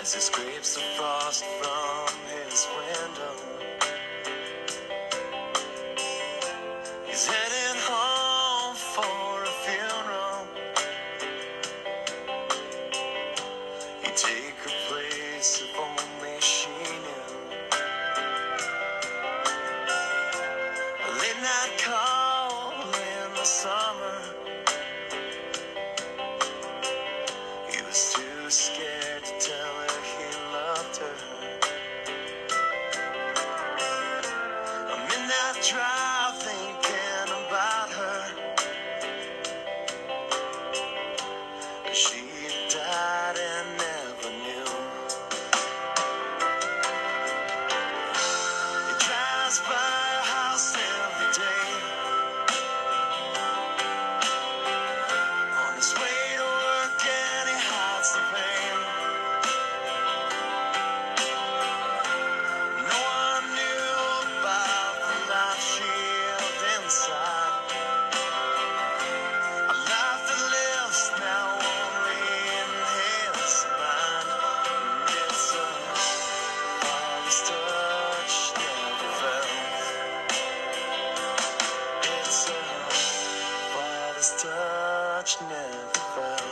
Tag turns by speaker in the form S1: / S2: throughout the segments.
S1: as he scrapes the frost from his window. He's heading home for a funeral. He'd take her place if only she knew. A late night call in the summer. He was too scared to tell her he loved her. A midnight drive thinking about her. She died and never knew. He drives by her house every day. On his way to work and he hides the pain. No one knew about the life she lived inside. A life that lives now only in his mind. And it's a father's touch never felt. It's a father's touch never felt.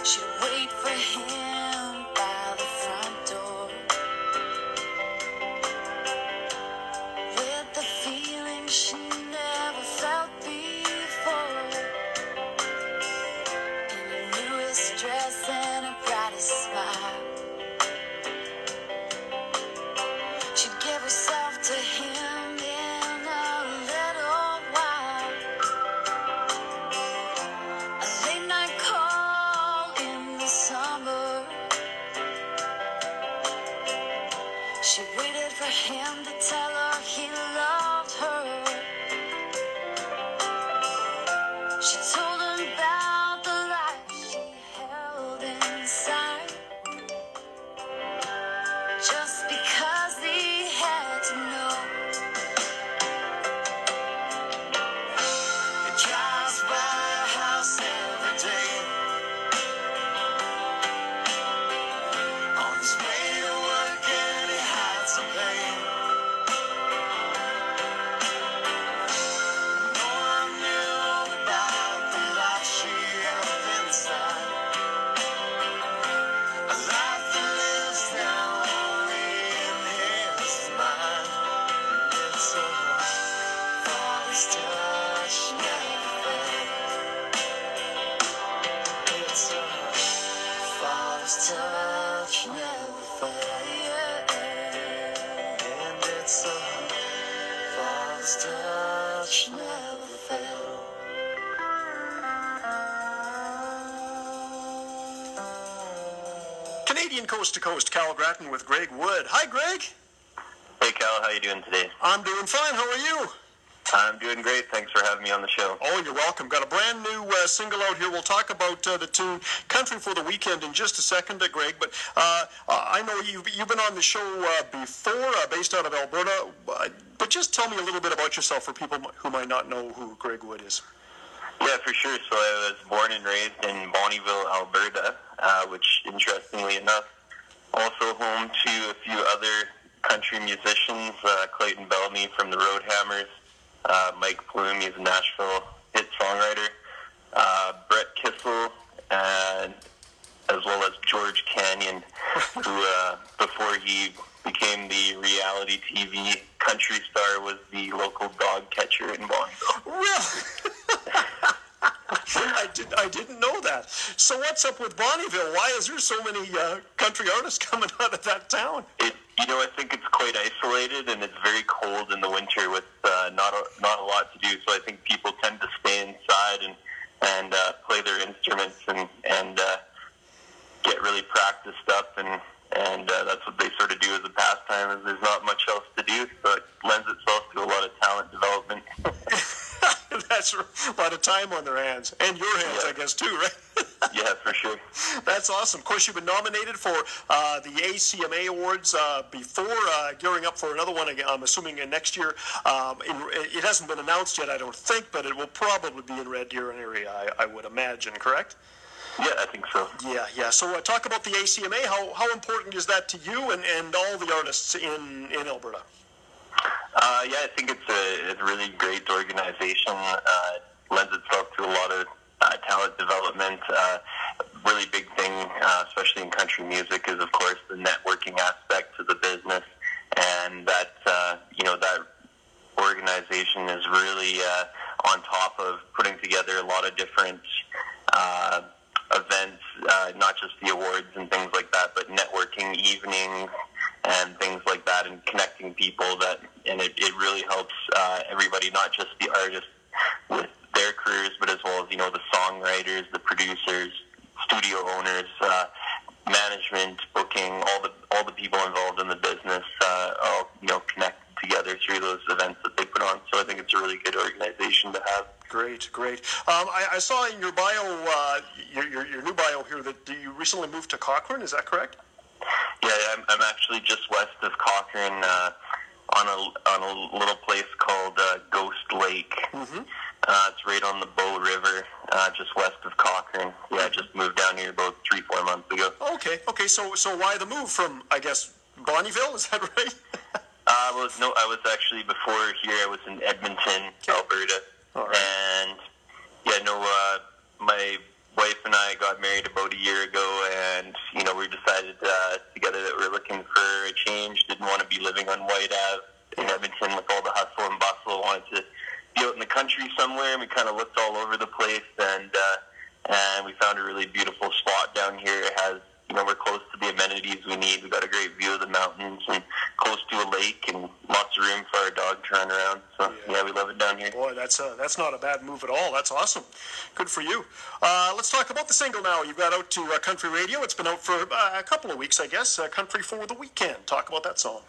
S1: She'd wait for him by the front door with the feeling she never felt before. In her newest dress and her brightest smile, she'd give herself to him in a little while. A late night call in the summer. She waited for him to tell her he loved her. She told him about the life she held inside, just because he had to know. He drives by her house every day. On his way to work and he hides the pain. No one knew about the life she lived inside. A life that lives now only in his mind. And it's a father's touch never felt. It's a father's touch never felt. And it's a father's touch never felt.
S2: Canadian Coast to Coast, Cal Graton with Greg Wood. Hi, Greg.
S3: Hey Cal, how you doing today?
S2: I'm doing fine. How are you?
S3: I'm doing great. Thanks for having me on the show.
S2: Oh, you're welcome. Got a brand new single out here. We'll talk about the tune "Country for the Weekend" in just a second, Greg. But I know you've been on the show before, based out of Alberta. But just tell me a little bit about yourself for people who might not know who Greg Wood is.
S3: Yeah, for sure. So I was born and raised in Bonnyville, Alberta, which, interestingly enough, also home to a few other country musicians, Clayton Bellamy from the Roadhammers, Mike Bloom, he's a Nashville hit songwriter, Brett Kissel, and as well as George Canyon, who, before he became the reality TV country star, was the local dog catcher in Bonnyville.
S2: Really? I didn't know that. So what's up with Bonnyville? Why is there so many country artists coming out of that town?
S3: I think it's quite isolated, and it's very cold in the winter with not a lot to do. So I think people tend to stay inside and play their instruments and get really practiced up, and that's what they sort of do as a pastime. Is there's not much else to do, so it lends itself to a lot of talent development.
S2: That's a lot of time on their hands, and your hands, I guess, too, right?
S3: Yeah, for sure.
S2: That's awesome. Of course, you've been nominated for the ACMA Awards before, gearing up for another one, I'm assuming, next year. It hasn't been announced yet, I don't think, but it will probably be in Red Deer area, I would imagine, correct?
S3: Yeah, I think so.
S2: Yeah. So talk about the ACMA. How important is that to you and all the artists in Alberta?
S3: Yeah, I think it's a really great organization. Lends itself to a lot of talent development. Really big thing, especially in country music, is of course the networking aspect to the business, and that that organization is really on top of putting together a lot of different events, not just the awards and things like that, but networking evenings and things like that, and connecting people. And it really helps everybody, not just the artists with their careers, but as well as the songwriters, the producers, studio owners, management, booking, all the people involved in the business, all connect together through those events that they put on. So I think it's a really good organization to have.
S2: Great. I saw in your bio, your new bio here, that you recently moved to Cochrane. Is that correct?
S3: Yeah, I'm actually just west of Cochrane, on a little place called Ghost Lake. Mm-hmm. It's right on the Bow River, just west of Cochrane. Yeah, I just moved down here about 3-4 months ago.
S2: Okay. So why the move from, I guess, Bonnyville? Is that right?
S3: I was actually, before here, I was in Edmonton, Alberta.
S2: All right.
S3: And my wife and I got married about a year ago, and we decided together that we were looking for a change. Didn't want to be living on White Ave in Edmonton with all the hustle and bustle. Wanted to be out in the country somewhere, and we kind of looked all over the place, and we found a really beautiful spot down here. It has, we're close to the amenities we need. We got a great view of the mountains and close to a lake and lots of room for our dog to run around. So yeah, we love it down here.
S2: Boy, that's not a bad move at all. That's awesome. Good for you. Let's talk about the single now. You got out to country radio. It's been out for a couple of weeks, I guess. Country for the Weekend. Talk about that song.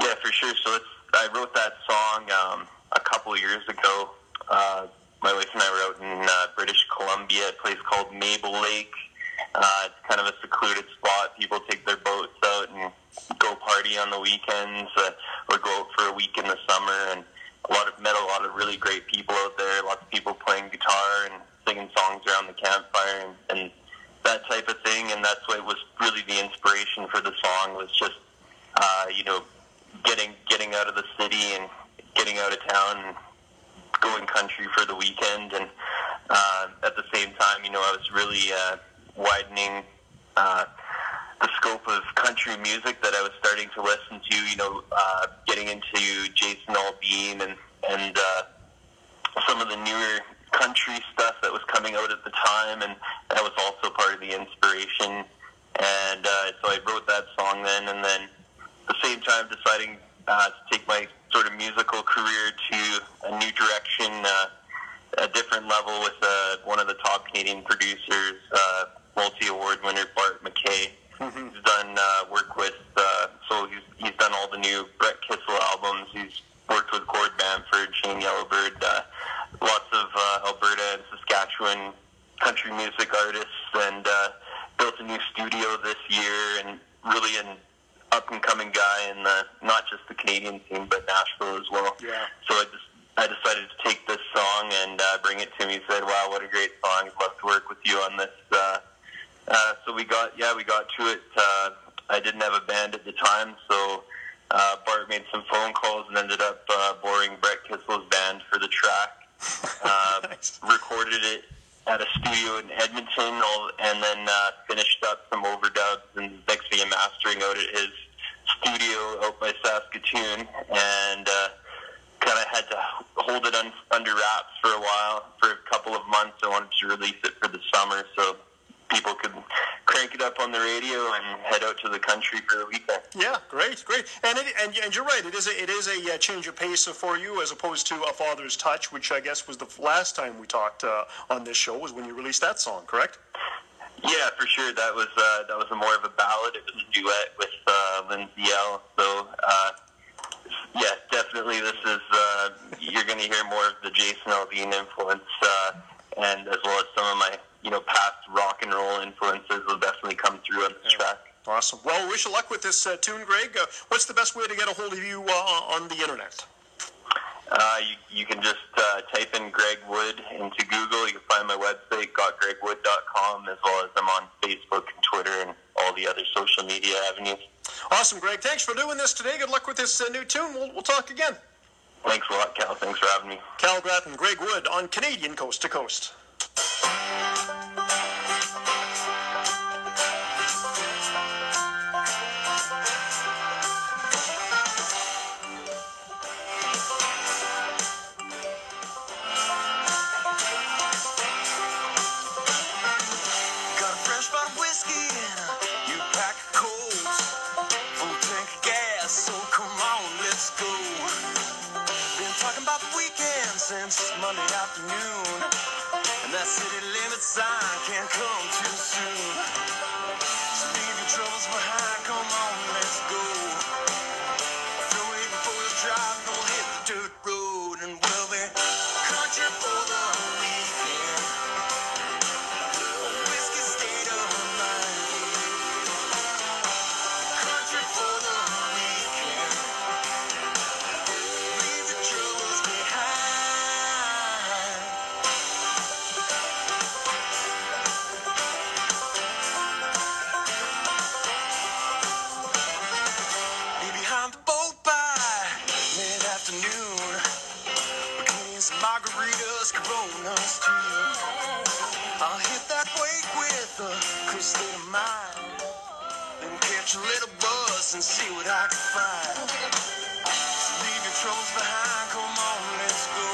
S3: Yeah, for sure. So I wrote that song a couple of years ago. My wife and I were out in British Columbia, a place called Maple Lake. It's kind of a secluded spot. People take their boats out and go party on the weekends, or go out for a week in the summer. And met a lot of really great people out there. Lots of people playing guitar and singing songs around the campfire and that type of thing. And that's what was really the inspiration for the song, was just getting out of the city and getting out of town and going country for the weekend. And at the same time, I was really widening the scope of country music that I was starting to listen to, getting into Jason Aldean and some of the newer country stuff that was coming out at the time, and that was also part of the inspiration. And so I wrote that song then, and then at the same time deciding to take my sort of musical career to a new direction, a different level, with one of the top Canadian producers, multi-award winner Bart McKay. Mm-hmm. He's done work with, so he's done all the new Brett Kissel albums. He's worked with Gord Bamford, Shane Yellowbird, lots of Alberta and Saskatchewan country music artists, and built a new studio this year, and really an up-and-coming guy in not just the Canadian scene, but Nashville as well. Yeah. So I decided to take this song and bring it to him. He said, "Wow, what a great song! I'd love to work with you on this." So we got to it. I didn't have a band at the time, so Bart made some phone calls and ended up borrowing Brett Kissel's band for the track. Nice. Recorded it at a studio in Edmonton, and then finished up some overdubs and mixing and mastering out at his studio out by Saskatoon, and kind of had to hold it under wraps for a while, for a couple of months. I wanted to release it for the summer so people could crank it up on the radio and head out to the country for the weekend. Yeah, great. And you're right. It is a change of pace for you, as opposed to A Father's Touch, which I guess was the last time we talked on this show, was when you released that song, correct? Yeah, for sure. That was a more of a ballad. It was a duet with Lindsay L. So Yes, definitely. This is you're going to hear more of the Jason Aldean influence, and as well as some of my past rock and roll influences will definitely come through on this track.
S2: Awesome. Well, wish you luck with this tune, Greg. What's the best way to get a hold of you on the internet?
S3: You can just type in Greg Wood into Google. You can find my website, gotgregwood.com, as well as I'm on Facebook and Twitter and all the other social media avenues.
S2: Awesome, Greg. Thanks for doing this today. Good luck with this new tune. We'll talk again.
S3: Thanks a lot, Cal. Thanks for having me.
S2: Cal Graton, Greg Wood on Canadian Coast to Coast.
S1: Since Monday afternoon, and that city limit sign can't come too soon. So leave your troubles behind, come on, let's go. Throw it before you drive, don't hit the dirt road, and we'll be country for the weekend. A whiskey state of mind. Country for the weekend. Leave your troubles behind. Margaritas, Coronas too. I'll hit that wake with a clear state of mind, then catch a little buzz and see what I can find. So leave your troubles behind, come on, let's go.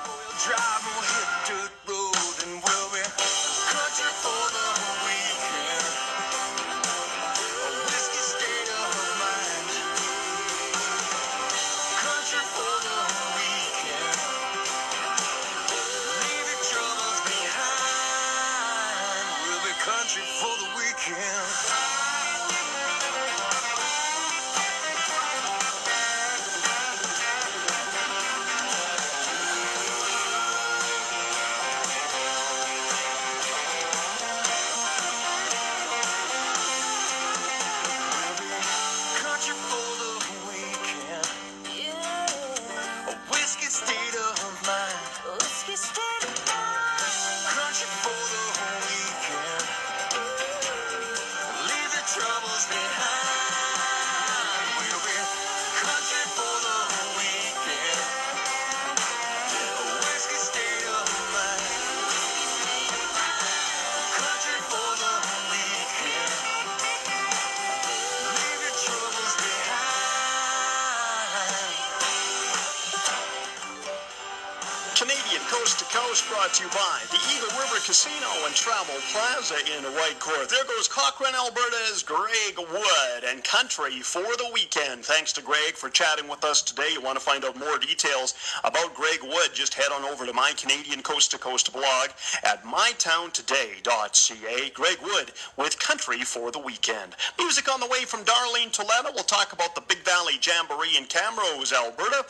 S1: We'll drive and we'll hit the dirt road, and we'll be country for the weekend. A whiskey state of mind. Country for the country for the weekend. Country for the weekend. A whiskey state of mind. A whiskey state of mind. Country for the weekend. Troubles behind. We'll be country for the weekend. A whiskey state of mind. Country for the weekend. Leave your troubles behind.
S2: Canadian Coast to Coast brought to you by the Eagle River Casino and Travel Plaza in Whitecourt. There goes Cochrane, Alberta's Greg Wood and Country for the Weekend. Thanks to Greg for chatting with us today. You want to find out more details about Greg Wood, just head on over to my Canadian Coast to Coast blog at mytowntoday.ca. Greg Wood with Country for the Weekend. Music on the way from Darlene Toledo. We'll talk about the Big Valley Jamboree in Camrose, Alberta.